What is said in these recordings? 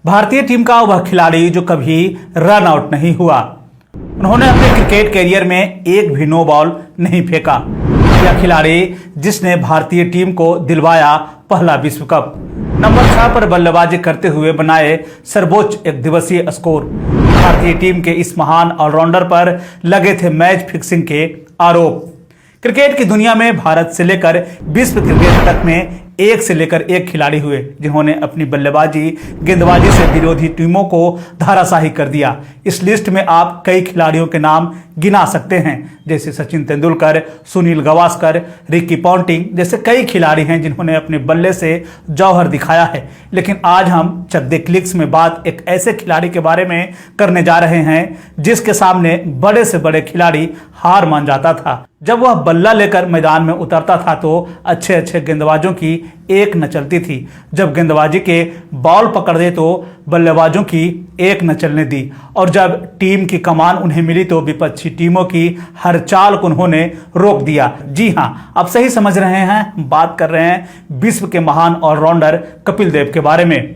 भारतीय टीम का वह खिलाड़ी जो कभी रन आउट नहीं हुआ। उन्होंने अपने क्रिकेट कैरियर में एक भी नो बॉल नहीं फेंका। यह खिलाड़ी जिसने भारतीय टीम को दिलवाया पहला विश्व कप, नंबर 6 पर बल्लेबाजी करते हुए बनाए सर्वोच्च एक दिवसीय स्कोर। भारतीय टीम के इस महान ऑलराउंडर पर लगे थे मैच फिक्सिंग के आरोप। क्रिकेट की दुनिया में भारत से लेकर विश्व क्रिकेट तक में एक से लेकर एक खिलाड़ी हुए जिन्होंने अपनी बल्लेबाजी गेंदबाजी से विरोधी टीमों को धराशायी कर दिया। इस लिस्ट में आप कई खिलाड़ियों के नाम गिना सकते हैं, जैसे सचिन तेंदुलकर, सुनील गावस्कर, रिकी पॉन्टिंग जैसे कई खिलाड़ी हैं जिन्होंने अपने बल्ले से जौहर दिखाया है। लेकिन आज हम चंद क्लिक्स में बात एक ऐसे खिलाड़ी के बारे में करने जा रहे हैं जिसके सामने बड़े से बड़े खिलाड़ी हार मान जाता था। जब वह बल्ला लेकर मैदान में उतरता था तो अच्छे अच्छे गेंदबाजों की एक न चलती थी। जब गेंदबाजी के बॉल पकड़ दे तो बल्लेबाजों की एक न चलने दी, और जब टीम की कमान उन्हें मिली तो विपक्षी टीमों की हर चाल को उन्होंने रोक दिया। जी हां, आप सही समझ रहे हैं, बात कर रहे हैं विश्व के महान ऑलराउंडर कपिल देव के बारे में।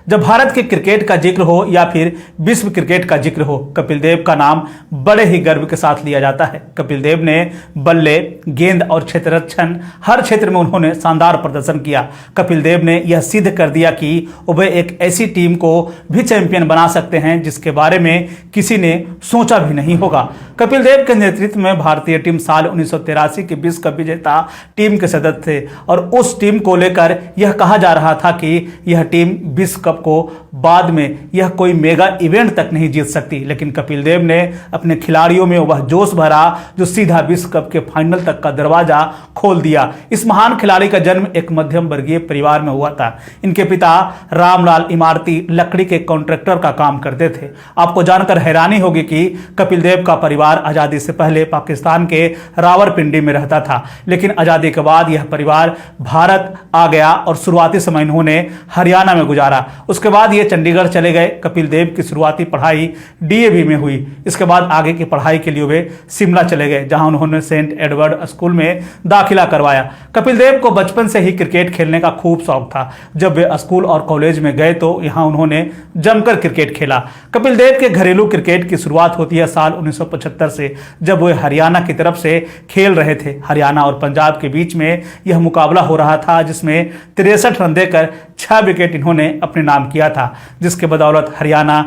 जब भारत के क्रिकेट का जिक्र हो या फिर विश्व क्रिकेट का जिक्र हो, कपिल देव का नाम बड़े ही गर्व के साथ लिया जाता है। कपिल देव ने बल्ले, गेंद और क्षेत्ररक्षण हर क्षेत्र में उन्होंने शानदार प्रदर्शन किया। कपिल देव ने यह सिद्ध कर दिया कि वे एक ऐसी टीम को भी चैंपियन बना सकते हैं जिसके बारे में किसी ने सोचा भी नहीं होगा। कपिल देव के नेतृत्व में भारतीय टीम साल 1983 के विश्व कप विजेता टीम के सदस्य थे, और उस टीम को लेकर यह कहा जा रहा था कि यह टीम विश्व कप को बाद में यह कोई मेगा इवेंट तक नहीं जीत सकती। लेकिन कपिल देव ने अपने खिलाड़ियों में वह जोश भरा जो सीधा विश्व कप के फाइनल तक का दरवाजा खोल दिया। इस महान खिलाड़ी का जन्म एक मध्यम वर्गीय परिवार में हुआ था। इनके पिता रामलाल इमारती लकड़ी के कॉन्ट्रैक्टर का काम करते थे। आपको जानकर हैरानी होगी कि कपिल देव का परिवार आजादी से पहले पाकिस्तान के रावलपिंडी में रहता था, लेकिन आजादी के बाद यह परिवार भारत आ गया और शुरुआती समय इन्होंने हरियाणा में गुजारा। उसके बाद ये चंडीगढ़ चले गए। कपिल देव की शुरुआती पढ़ाई डीएवी में हुई। इसके बाद आगे की पढ़ाई के लिए वे शिमला चले गए, जहां उन्होंने सेंट एडवर्ड स्कूल में दाखिला करवाया। कपिल देव को बचपन से ही क्रिकेट खेलने का खूब शौक था। जब वे स्कूल और कॉलेज में गए तो यहां उन्होंने जमकर क्रिकेट खेला। कपिल देव के घरेलू क्रिकेट की शुरुआत होती है साल 1975 से, जब वे हरियाणा की तरफ से खेल रहे थे। हरियाणा और पंजाब के बीच में यह मुकाबला हो रहा था, जिसमें 63 रन देकर 6 विकेट इन्होंने अपने नाम किया था, जिसके बदौलत हरियाणा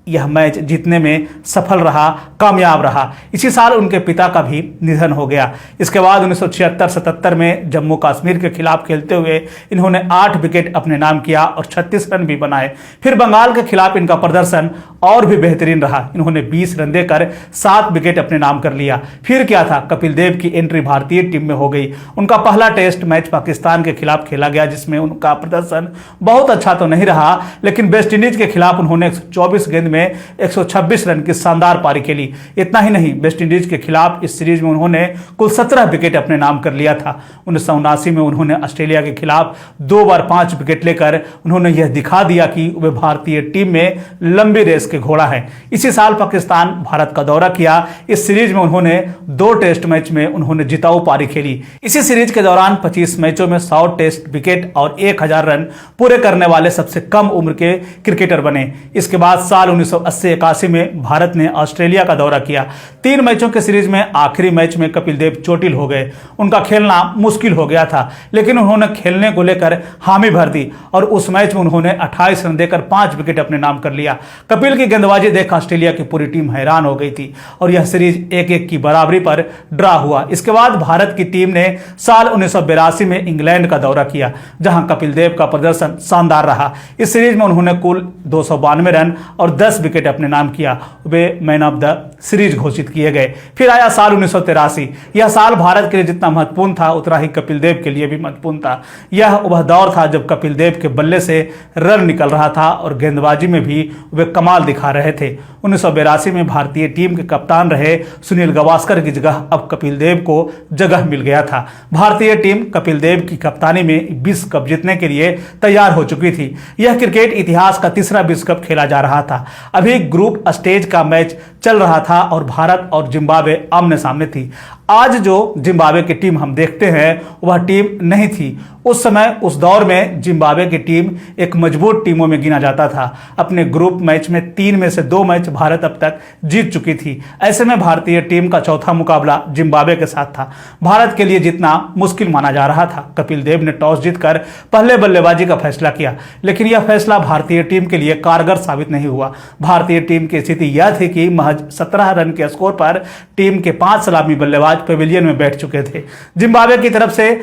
यह मैच जीतने में सफल रहा, कामयाब रहा। इसी साल उनके पिता का भी निधन हो गया। इसके बाद 1976-77 में जम्मू कश्मीर के खिलाफ खेलते हुए इन्होंने 8 विकेट अपने नाम किया और 36 रन भी बनाए। फिर बंगाल के खिलाफ इनका प्रदर्शन और भी बेहतरीन रहा। इन्होंने 20 रन देकर 7 विकेट अपने नाम कर लिया। फिर क्या था, कपिल देव की एंट्री भारतीय टीम में हो गई। उनका पहला टेस्ट मैच पाकिस्तान के खिलाफ खेला गया, जिसमें उनका प्रदर्शन बहुत अच्छा तो नहीं रहा, लेकिन वेस्टइंडीज के खिलाफ उन्होंने 124 गेंद में 126 रन की शानदार पारी खेली। इतना ही नहीं, वेस्टइंडीज के खिलाफ इस सीरीज में उन्होंने कुल 17 विकेट अपने नाम कर लिया था। 1979 में उन्होंने ऑस्ट्रेलिया के खिलाफ 2 बार 5 विकेट लेकर उन्होंने यह दिखा दिया कि वे भारतीय टीम में लंबी रेस के घोड़ा है। इसी साल पाकिस्तान भारत का दौरा किया। इस सीरीज में उन्होंने 2 टेस्ट मैच में उन्होंने जिताऊ पारी खेली। इसी सीरीज के दौरान 25 मैचों में 100 टेस्ट विकेट और 1000 रन पूरे करने वाले सबसे कम उम्र के क्रिकेटर बने। इसके बाद साल 1980-81 में भारत ने ऑस्ट्रेलिया का दौरा किया। 3 मैचों के सीरीज में आखिरी मैच में कपिल देव चोटिल हो गए। उनका खेलना मुश्किल हो गया था, लेकिन उन्होंने खेलने को लेकर हामी भर दी और उस मैच में उन्होंने 28 रन देकर 5 विकेट अपने नाम कर लिया। कपिल की गेंदबाजी देख ऑस्ट्रेलिया की पूरी टीम हैरान हो गई थी और यह सीरीज 1-1 की बराबरी पर ड्रा हुआ। इसके बाद भारत की टीम ने साल 1982 में इंग्लैंड का दौरा किया, जहां कपिल देव का प्रदर्शन शानदार रहा। इस सीरीज में उन्होंने कुल 292 रन और 10 विकेट अपने नाम किया। वे मैन ऑफ द सीरीज घोषित किए गए। फिर आया साल 1983। यह साल भारत के लिए जितना महत्वपूर्ण था उतना ही कपिल देव के लिए भी महत्वपूर्ण था। यह वह दौर था जब कपिल देव के बल्ले से रन निकल रहा था और गेंदबाजी में भी वे कमाल दिखा रहे थे। 1982 में भारतीय टीम के कप्तान रहे सुनील गावस्कर की जगह अब कपिल देव को जगह मिल गया था। भारतीय टीम कपिल देव की कप्तानी में विश्व कप जीतने के लिए तैयार हो चुकी थी। यह क्रिकेट इतिहास का 3रा विश्व कप खेला जा रहा था। अभी ग्रुप स्टेज का मैच चल रहा था और भारत और जिम्बाब्वे आमने सामने थी। आज जो जिम्बाब्वे की टीम हम देखते हैं वह टीम नहीं थी। उस समय उस दौर में जिम्बाब्वे की टीम एक मजबूत टीमों में गिना जाता था। अपने ग्रुप मैच में 3 में से 2 मैच भारत अब तक जीत चुकी थी। ऐसे में भारतीय टीम का चौथा मुकाबला जिम्बाब्वे के साथ था। भारत के लिए जीतना मुश्किल माना जा रहा था। कपिल देव ने टॉस जीतकर पहले बल्लेबाजी का फैसला किया, लेकिन यह फैसला भारतीय टीम के लिए कारगर साबित नहीं हुआ। भारतीय टीम की स्थिति यह थी कि महज 17 रन के स्कोर पर टीम के 5 सलामी बल्लेबाज पेविलियन में बैठ चुके थे। जिम्बाब्वे की तरफ से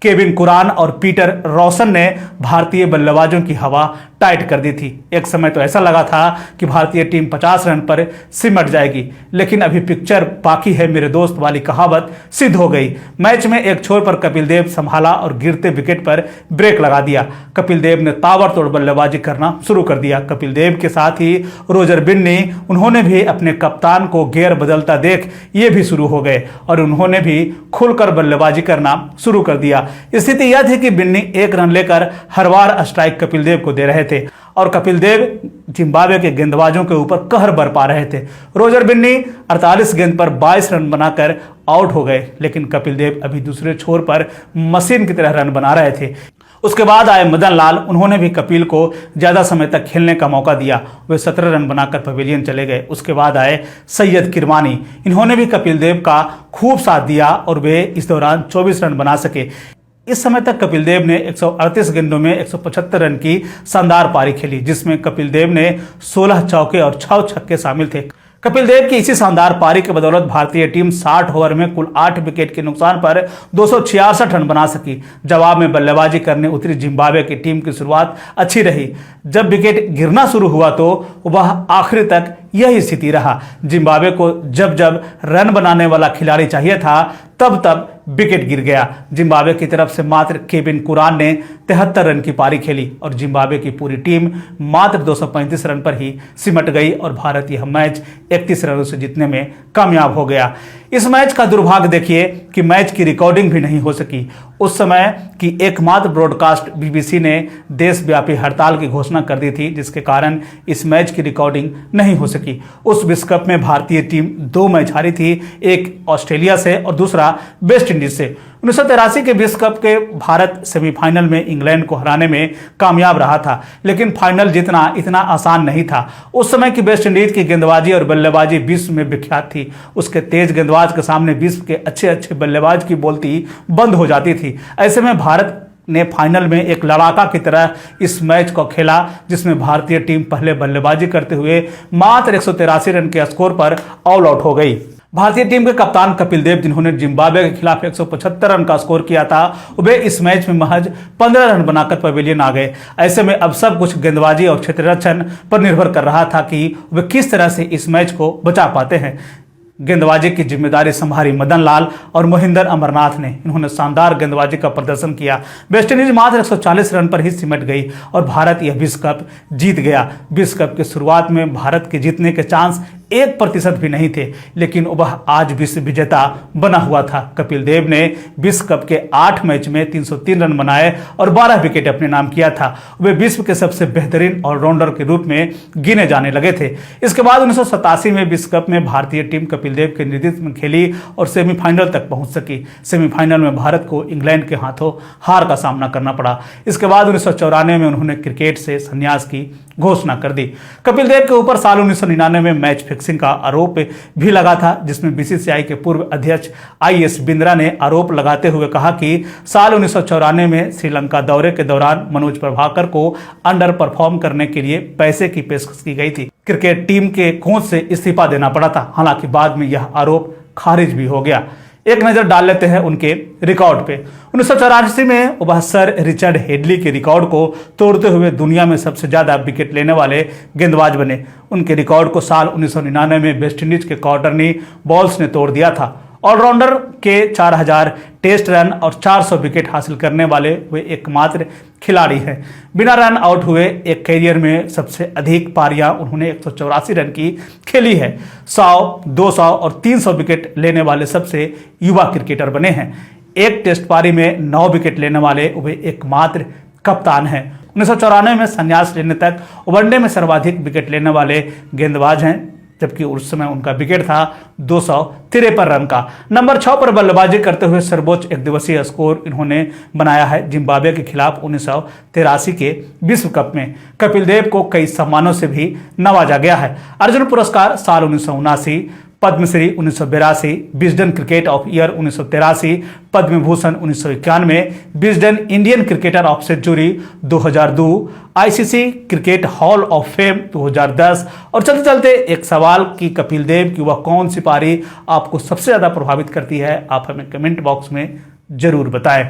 केविन कुरान और पीटर रॉसन ने भारतीय बल्लेबाजों की हवा टाइट कर दी थी। एक समय तो ऐसा लगा था कि भारतीय टीम 50 रन पर सिमट जाएगी, लेकिन अभी पिक्चर बाकी है मेरे दोस्त वाली कहावत सिद्ध हो गई। मैच में एक छोर पर कपिल देव संभाला और गिरते विकेट पर ब्रेक लगा दिया। कपिल देव ने ताबड़तोड़ बल्लेबाजी करना शुरू कर दिया। कपिल देव के साथ ही रोजर बिन्नी, उन्होंने भी अपने कप्तान को गियर बदलता देख ये भी शुरू हो गए और उन्होंने भी खुलकर बल्लेबाजी करना शुरू कर दिया। स्थिति यह थी कि बिन्नी 1 रन लेकर हर बार स्ट्राइक कपिल देव को दे रहे थे और कपिल देव जिम्बाब्वे के गेंदबाजों के ऊपर कहर बरपा रहे थे। रोजर बिन्नी 48 गेंद पर 22 रन बनाकर आउट हो गए, लेकिन कपिल देव अभी दूसरे छोर पर मशीन की तरह रन बना रहे थे। उसके बाद आए मदन लाल, उन्होंने भी कपिल को ज्यादा समय तक खेलने का मौका दिया। वे 17 रन बनाकर पवेलियन चले गए। उसके बाद आए सैयद किरमानी, इन्होंने भी कपिल देव का खूब साथ दिया और वे इस दौरान 24 रन बना सके। इस समय तक कपिल देव ने 138 गेंदों में 175 रन की शानदार पारी खेली, जिसमें कपिल देव ने 16 चौके और 6 छक्के शामिल थे। कपिल देव की इसी शानदार पारी के बदौलत भारतीय टीम 60 ओवर में कुल 8 विकेट के नुकसान पर 266 रन बना सकी। जवाब में बल्लेबाजी करने उतरी जिम्बाब्वे की टीम की शुरुआत अच्छी रही। जब विकेट गिरना शुरू हुआ तो वह आखिर तक यही स्थिति रहा। जिम्बाब्वे को जब जब रन बनाने वाला खिलाड़ी चाहिए था तब विकेट गिर गया। जिम्बाब्वे की तरफ से मात्र केविन कुरान ने 73 रन की पारी खेली और जिम्बाब्वे की पूरी टीम मात्र 235 रन पर ही सिमट गई और भारत यह मैच 31 रनों से जीतने में कामयाब हो गया। इस मैच का दुर्भाग्य देखिए कि मैच की रिकॉर्डिंग भी नहीं हो सकी। उस समय की एकमात्र ब्रॉडकास्ट बीबीसी ने देशव्यापी हड़ताल की घोषणा कर दी थी, जिसके कारण इस मैच की रिकॉर्डिंग नहीं हो सकी। उस विश्व कप में भारतीय टीम 2 मैच हारी थी, एक ऑस्ट्रेलिया से और दूसरा वेस्ट इंडीज से। 1983 के विश्व कप के भारत सेमीफाइनल में इंग्लैंड को हराने में कामयाब रहा था, लेकिन फाइनल जीतना इतना आसान नहीं था। उस समय की वेस्ट इंडीज की गेंदबाजी और बल्लेबाजी विश्व में विख्यात थी। उसके तेज गेंदबाज के सामने विश्व के अच्छे अच्छे बल्लेबाज की बोलती बंद हो जाती थी। ऐसे में भारत ने फाइनल में एक लड़ाका की तरह इस मैच को खेला, जिसमें भारतीय टीम पहले बल्लेबाजी करते हुए मात्र 183 रन के स्कोर पर ऑल आउट हो गई। भारतीय टीम के कप्तान कपिल देव, जिन्होंने जिम्बाब्वे के खिलाफ 175 रन का स्कोर किया था, वे इस मैच में महज 15 रन बनाकर पवेलियन आ गए। ऐसे में अब सब कुछ गेंदबाजी और क्षेत्ररक्षण पर निर्भर कर रहा था कि वे किस तरह से इस मैच को बचा पाते हैं। गेंदबाजी की जिम्मेदारी संभाली मदन लाल और मोहिंदर अमरनाथ ने। इन्होंने शानदार गेंदबाजी का प्रदर्शन किया। वेस्टइंडीज मात्र 140 रन पर ही सिमट गई और भारत यह विश्व कप जीत गया। विश्व कप की शुरुआत में भारत के जीतने के चांस 1% भी नहीं थे, लेकिन वह आज विश्व विजेता बना हुआ था। कपिल देव ने विश्व कप के 8 मैच में 303 रन बनाए और 12 विकेट अपने नाम किया था। वे विश्व के सबसे बेहतरीन ऑलराउंडर के रूप में गिने जाने लगे थे। इसके बाद 1987 में विश्व कप में भारतीय टीम कपिल देव के नेतृत्व में खेली और सेमीफाइनल तक पहुंच सकी। सेमीफाइनल में भारत को इंग्लैंड के हाथों हार का सामना करना पड़ा। इसके बाद 1994 में उन्होंने क्रिकेट से संन्यास की घोषणा कर दी। कपिल देव के ऊपर साल 1999 में मैच फिक्सिंग का आरोप भी लगा था, जिसमें बीसीसीआई के पूर्व अध्यक्ष IS बिंद्रा ने आरोप लगाते हुए कहा कि साल 1994 में श्रीलंका दौरे के दौरान मनोज प्रभाकर को अंडर परफॉर्म करने के लिए पैसे की पेशकश की गई थी। क्रिकेट टीम के कोच से इस्तीफा देना पड़ा था। हालांकि बाद में यह आरोप खारिज भी हो गया। एक नजर डाल लेते हैं उनके रिकॉर्ड पे। 1984 में वह सर रिचर्ड हेडली के रिकॉर्ड को तोड़ते हुए दुनिया में सबसे ज्यादा विकेट लेने वाले गेंदबाज बने। उनके रिकॉर्ड को साल 1999 में वेस्टइंडीज के कॉर्टनी बॉल्स ने तोड़ दिया था। ऑलराउंडर के 4000 टेस्ट रन और 400 विकेट हासिल करने वाले वे एकमात्र खिलाड़ी हैं। बिना रन आउट हुए एक कैरियर में सबसे अधिक पारियां उन्होंने 184 रन की खेली है। 100, 200 और 300 विकेट लेने वाले सबसे युवा क्रिकेटर बने हैं। एक टेस्ट पारी में 9 विकेट लेने वाले वे एकमात्र कप्तान हैं। 1994 में संन्यास लेने तक वनडे में सर्वाधिक विकेट लेने वाले गेंदबाज हैं। जबकि उस समय उनका विकेट था 253 रन का। नंबर 6 पर बल्लेबाजी करते हुए सर्वोच्च एक दिवसीय स्कोर इन्होंने बनाया है जिम्बाब्वे के खिलाफ 1983 के विश्व कप में। कपिल देव को कई सम्मानों से भी नवाजा गया है। अर्जुन पुरस्कार साल 1979, Padma Shri 1982, Wisden cricket of year 1983, Padma Bhushan 1991, Wisden Indian cricketer of century 2002, ICC cricket hall of fame 2010। और चलते चलते एक सवाल कि कपिल देव की वह कौन सी पारी आपको सबसे ज्यादा प्रभावित करती है, आप हमें कमेंट बॉक्स में जरूर बताएं।